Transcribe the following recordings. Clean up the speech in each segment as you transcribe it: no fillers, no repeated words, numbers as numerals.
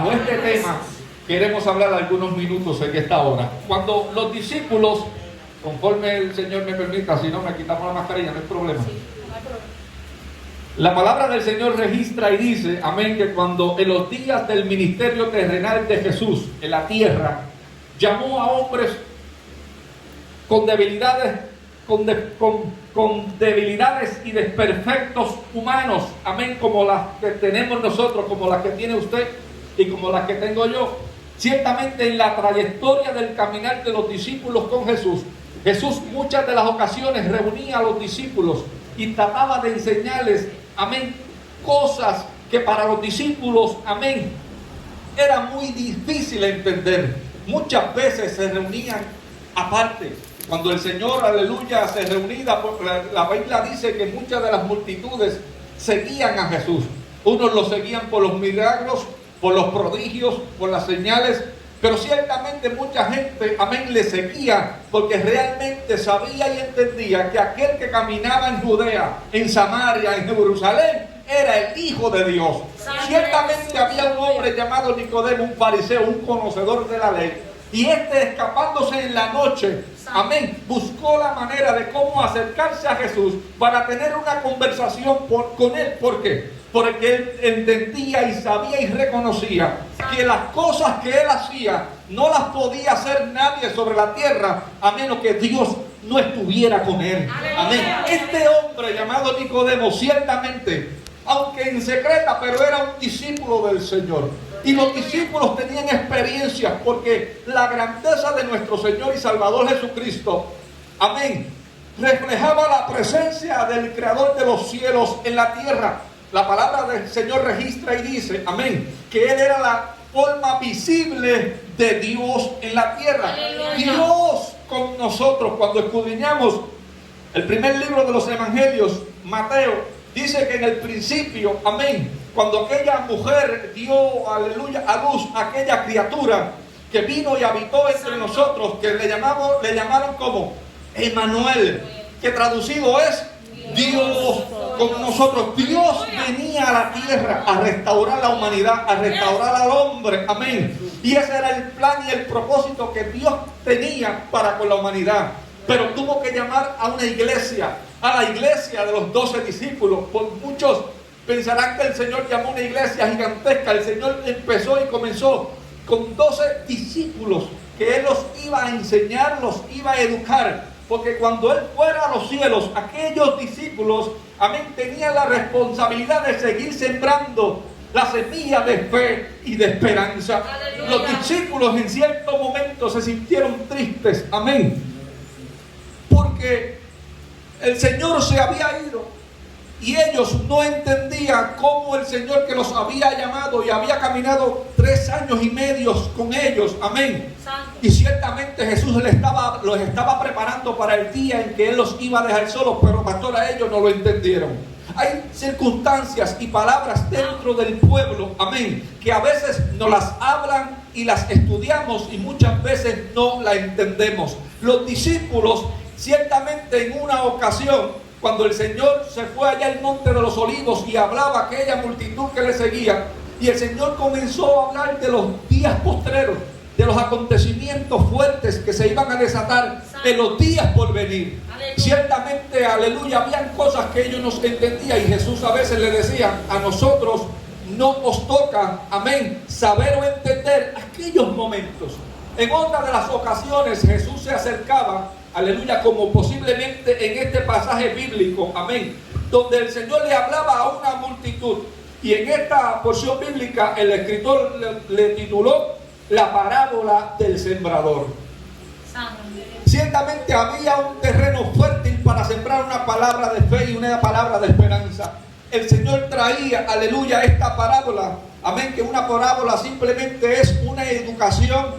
Este tema queremos hablar algunos minutos en esta hora. Cuando los discípulos, conforme el Señor me permita, si no me quitamos la mascarilla, no hay problema. La palabra del Señor registra y dice, amén, que cuando en los días del ministerio terrenal de Jesús en la tierra, llamó a hombres con debilidades, con debilidades y desperfectos humanos, amén, como las que tenemos nosotros, como las que tiene usted y como las que tengo yo. Ciertamente en la trayectoria del caminar de los discípulos con Jesús, Jesús muchas de las ocasiones reunía a los discípulos y trataba de enseñarles, amén, cosas que para los discípulos, amén, era muy difícil entender. Muchas veces se reunían aparte. Cuando el Señor, aleluya, se reunía, la Biblia dice que muchas de las multitudes seguían a Jesús. Unos lo seguían por los milagros, por los prodigios, por las señales, pero ciertamente mucha gente, amén, le seguía porque realmente sabía y entendía que aquel que caminaba en Judea, en Samaria, en Jerusalén, era el Hijo de Dios. Ciertamente había un hombre llamado Nicodemo, un fariseo, un conocedor de la ley, y escapándose en la noche, amén, buscó la manera de cómo acercarse a Jesús para tener una conversación con él. ¿Por qué? Porque él entendía y sabía y reconocía que las cosas que él hacía no las podía hacer nadie sobre la tierra a menos que Dios no estuviera con él. Amén. Este hombre llamado Nicodemo, ciertamente, aunque en secreta, pero era un discípulo del Señor. Y los discípulos tenían experiencias porque la grandeza de nuestro Señor y Salvador Jesucristo, amén, reflejaba la presencia del Creador de los cielos en la tierra. La palabra del Señor registra y dice, amén, que Él era la forma visible de Dios en la tierra. ¡Aleluya! Dios con nosotros. Cuando escudriñamos el primer libro de los evangelios, Mateo, dice que en el principio, amén, cuando aquella mujer dio, aleluya, a luz a aquella criatura que vino y habitó entre nosotros, que le llamaron como Emmanuel, que traducido es Dios con nosotros. Dios venía a la tierra a restaurar la humanidad, a restaurar al hombre, amén. Y ese era el plan y el propósito que Dios tenía para con la humanidad. Pero tuvo que llamar a una iglesia, a la iglesia de los 12 discípulos. Por muchos pensarán que el Señor llamó una iglesia gigantesca. El Señor empezó y comenzó con 12 discípulos que Él los iba a enseñar, los iba a educar. Porque cuando Él fuera a los cielos, aquellos discípulos, amén, tenían la responsabilidad de seguir sembrando la semilla de fe y de esperanza. ¡Aleluya! Los discípulos en cierto momento se sintieron tristes, amén, porque el Señor se había ido y ellos no entendían cómo el Señor que los había llamado y había caminado 3 años y medio con ellos, amén. Y ciertamente Jesús los estaba preparando para el día en que Él los iba a dejar solos, pero pastor, a ellos no lo entendieron. Hay circunstancias y palabras dentro del pueblo, amén, que a veces nos las hablan y las estudiamos y muchas veces no las entendemos. Los discípulos, ciertamente en una ocasión, cuando el Señor se fue allá al monte de los olivos y hablaba a aquella multitud que le seguía, y el Señor comenzó a hablar de los días postreros, de los acontecimientos fuertes que se iban a desatar en los días por venir. Aleluya. Ciertamente, aleluya, habían cosas que ellos no entendían y Jesús a veces le decía, a nosotros no os toca, amén, saber o entender aquellos momentos. En otra de las ocasiones Jesús se acercaba, aleluya, como posiblemente en este pasaje bíblico, amén, donde el Señor le hablaba a una multitud. Y en esta porción bíblica el escritor le tituló la parábola del sembrador. Ciertamente había un terreno fértil para sembrar una palabra de fe y una palabra de esperanza. El Señor traía, aleluya, esta parábola, amén, que una parábola simplemente es una educación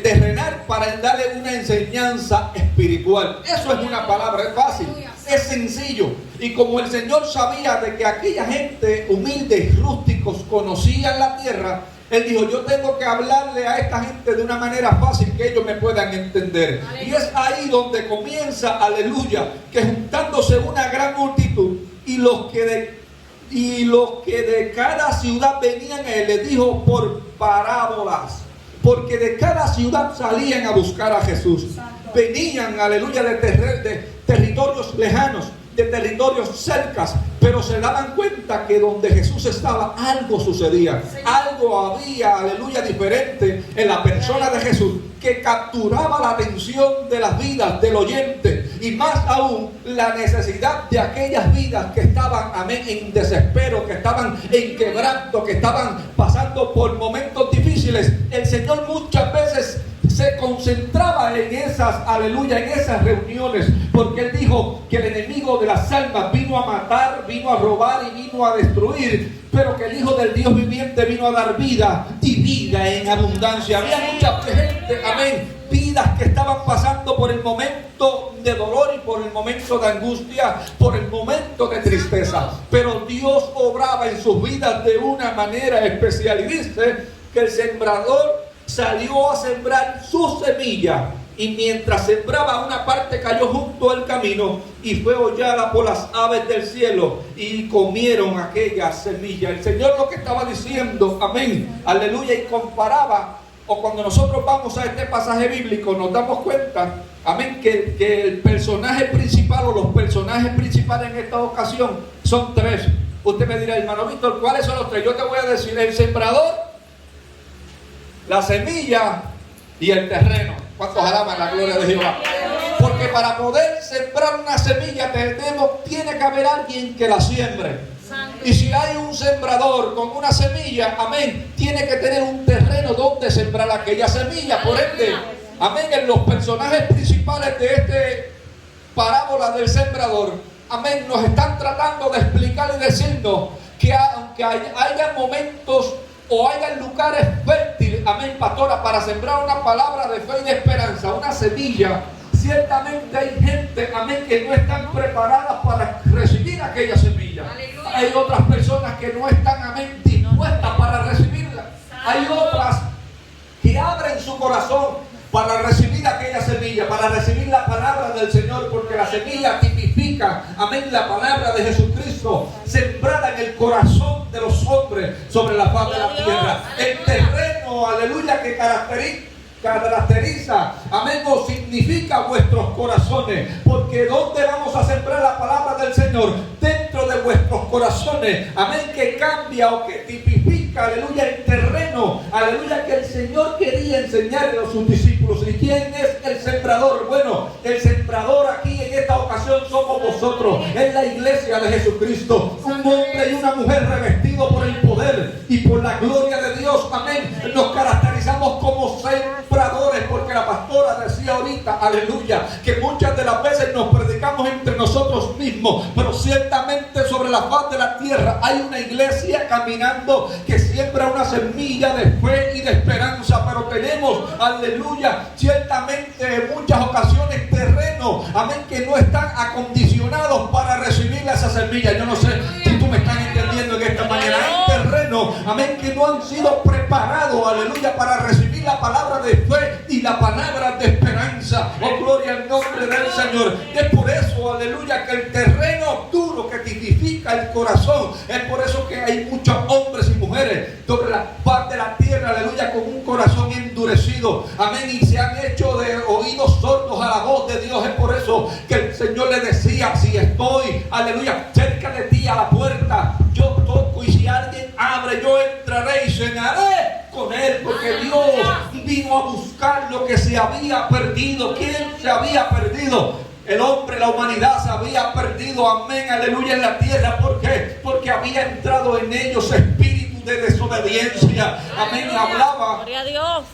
terrenal para darle una enseñanza espiritual. Eso es una palabra, es fácil, es sencillo. Y como el Señor sabía de que aquella gente humilde y rústicos conocían la tierra, Él dijo, yo tengo que hablarle a esta gente de una manera fácil que ellos me puedan entender. Aleluya. Y es ahí donde comienza, aleluya, que juntándose una gran multitud y los que de cada ciudad venían a Él, le dijo, por parábolas, porque de cada ciudad salían a buscar a Jesús. Venían, aleluya, de territorios lejanos, de territorios cercas, pero se daban cuenta que donde Jesús estaba algo sucedía, algo había, aleluya, diferente en la persona de Jesús, que capturaba la atención de las vidas del oyente, y más aún la necesidad de aquellas vidas que estaban, amén, en desespero, que estaban en quebranto, que estaban pasando por momentos difíciles. El Señor muchas veces se concentraba en esas, aleluya, en esas reuniones, porque Él dijo que el enemigo de las almas vino a matar, vino a robar y vino a destruir, pero que el Hijo del Dios viviente vino a dar vida y vida en abundancia. Había mucha gente, amén, vidas que estaban pasando por el momento de dolor y por el momento de angustia, por el momento de tristeza, pero Dios obraba en sus vidas de una manera especial, y dice que el sembrador salió a sembrar su semilla, y mientras sembraba, una parte cayó junto al camino y fue hollada por las aves del cielo y comieron aquella semilla. El Señor lo que estaba diciendo, amén, aleluya, y comparaba, o cuando nosotros vamos a este pasaje bíblico nos damos cuenta, amén, que el personaje principal o los personajes principales en esta ocasión son tres. Usted me dirá, hermano Víctor, ¿cuáles son los tres? Yo te voy a decir: el sembrador, la semilla y el terreno. ¿Cuántos alaban la gloria de Jehová? Porque para poder sembrar una semilla tiene que haber alguien que la siembre. Y si hay un sembrador con una semilla, amén, tiene que tener un terreno donde sembrar aquella semilla. Por ende, amén, en los personajes principales de este parábola del sembrador, amén, nos están tratando de explicar y decirnos que aunque haya momentos o haya lugares fértiles, amén, pastora, para sembrar una palabra de fe y de esperanza, una semilla, ciertamente hay gente, amén, que no están preparadas para recibir aquella semilla. Aleluya. Hay otras personas que no están, amén, dispuestas para recibirla. Hay otras que abren su corazón para recibir aquella semilla, para recibir la palabra del Señor, porque la semilla tipifica, amén, la palabra de Jesucristo, sembrada en el corazón de los hombres sobre la faz de la tierra. El terreno, aleluya, que caracteriza, amén, o significa vuestros corazones, porque ¿dónde vamos a sembrar la palabra del Señor? Dentro de vuestros corazones, amén, que cambia o que tipifica, aleluya, el terreno, aleluya, que el Señor quería enseñarle a sus discípulos. ¿Y quién es el sembrador? Bueno, el sembrador aquí en esta ocasión somos nosotros, es la iglesia de Jesucristo, un hombre y una mujer revestidos por el poder y por la gloria de Dios, amén. Nos caracterizamos como sembradores, porque la pastora decía ahorita, aleluya, que muchas de las veces nos predicamos entre nosotros mismos, pero ciertamente sobre la faz de la tierra hay una iglesia caminando que siembra una semilla de fe y de esperanza, pero tenemos, aleluya, ciertamente en muchas ocasiones terrenos, amén, que no están acondicionados para recibir esa semilla. Yo no sé si tú me estás entendiendo en esta mañana. Hay terrenos, amén, que no han sido preparados, aleluya, para recibir la palabra de fe y la palabra de esperanza. Oh, gloria al nombre del Señor. Es por eso, aleluya, que el terreno duro que tipifica el corazón, es por eso que hay muchos hombres y mujeres sobre la faz de la tierra, aleluya, con un corazón endurecido, amén, y se han hecho de oídos sordos a la voz de Dios. Es por eso que el Señor le decía: si estoy, aleluya, cerca de ti a la puerta, yo toco, y si alguien abre, yo entraré y cenaré con él, porque Dios vino a buscar lo que se había perdido. ¿Quién se había perdido? El hombre, la humanidad se había perdido, amén, aleluya, en la tierra. ¿Por qué? Porque había entrado en ellos espíritu de desobediencia, amén. Y hablaba, gloria a Dios,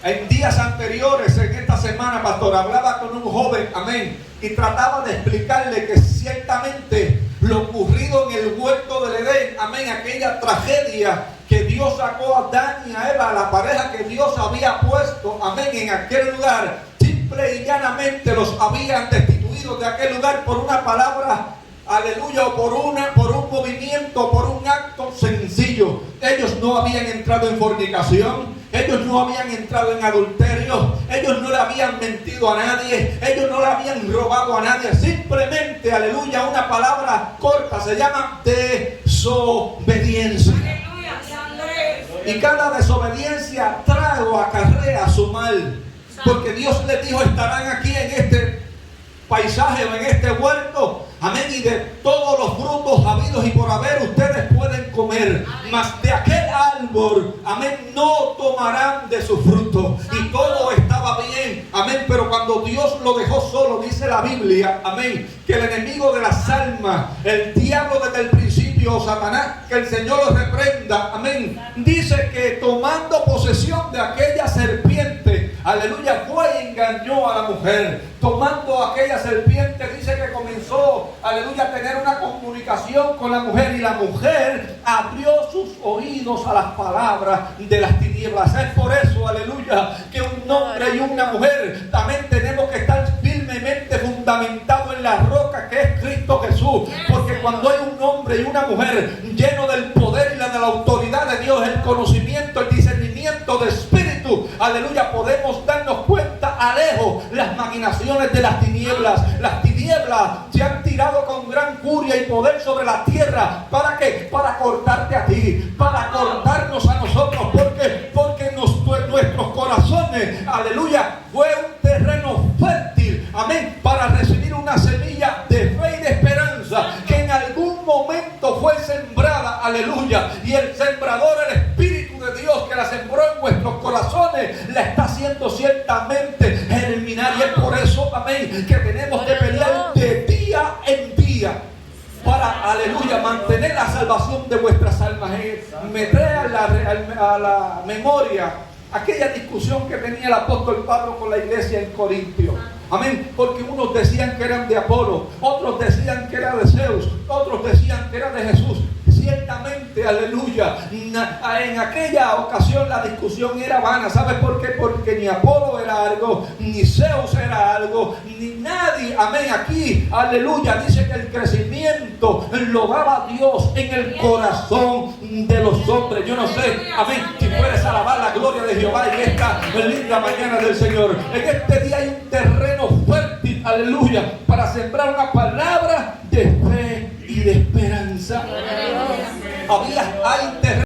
en días anteriores, en esta semana, pastor, hablaba con un joven, amén, y trataba de explicarle que ciertamente lo ocurrido en el huerto del Edén, amén, aquella tragedia que Dios sacó a Adán y a Eva, la pareja que Dios había puesto, amén, en aquel lugar, simple y llanamente los habían destituido de aquel lugar por una palabra, aleluya, o por un movimiento, por un acto sencillo. Ellos no habían entrado en fornicación, ellos no habían entrado en adulterio, ellos no le habían mentido a nadie, ellos no le habían robado a nadie. Simplemente, aleluya, una palabra corta, se llama desobediencia. Y cada desobediencia trae o acarrea su mal. Porque Dios les dijo, estarán aquí en este paisaje o en este huerto. Amén. Y de todos los frutos habidos y por haber ustedes pueden comer. Mas de aquel árbol, amén, no tomarán de su fruto. Y todo estaba bien. Amén. Pero cuando Dios lo dejó solo, dice la Biblia, amén, que el enemigo de las almas, el diablo desde el principio, Satanás, que el Señor lo reprenda, amén, dice que tomando posesión de aquella serpiente, aleluya, fue y engañó a la mujer. Tomando aquella serpiente, dice que comenzó, aleluya, a tener una comunicación con la mujer. Y la mujer abrió sus oídos a las palabras de las tinieblas. Es por eso, aleluya, que un hombre y una mujer también tenemos que estar firmemente fundamentados en la roca que es Cristo Jesús. Porque cuando hay un hombre y una mujer lleno del poder y de la autoridad de Dios, el conocimiento, el discernimiento de espíritu, aleluya, podemos darnos cuenta a lejos las maquinaciones de las tinieblas. Las tinieblas se han tirado con gran furia y poder sobre la tierra. ¿Para qué? Para cortarte a ti, para cortarnos a nosotros. Porque nuestros corazones, aleluya, fue un terreno fértil, amén, para recibir una semilla de fe y de esperanza que en algún momento fue sembrada, aleluya. Y el sembrador, el Espíritu de Dios que la sembró en vuestros corazones, la está haciendo ciertamente germinar. Y es por eso, amén, que tenemos que pelear de día en día para, aleluya, mantener la salvación de vuestras almas. Me trae a la memoria aquella discusión que tenía el apóstol Pablo con la iglesia en Corintio. Amén. Porque unos decían que eran de Apolo, otros decían que era de Zeus, otros decían que era de Jesús. Ciertamente, aleluya, en aquella ocasión la discusión era vana. ¿Sabes por qué? Porque ni Apolo era algo, ni Zeus era algo, ni nadie, amén, aquí, aleluya, dice que el crecimiento lo daba Dios en el corazón de los hombres. Yo no sé, amén, si puedes alabar la gloria de Jehová en esta linda mañana del Señor. En este día hay un terreno fértil, aleluya, para sembrar una palabra de fe y de esperanza. Hay terreno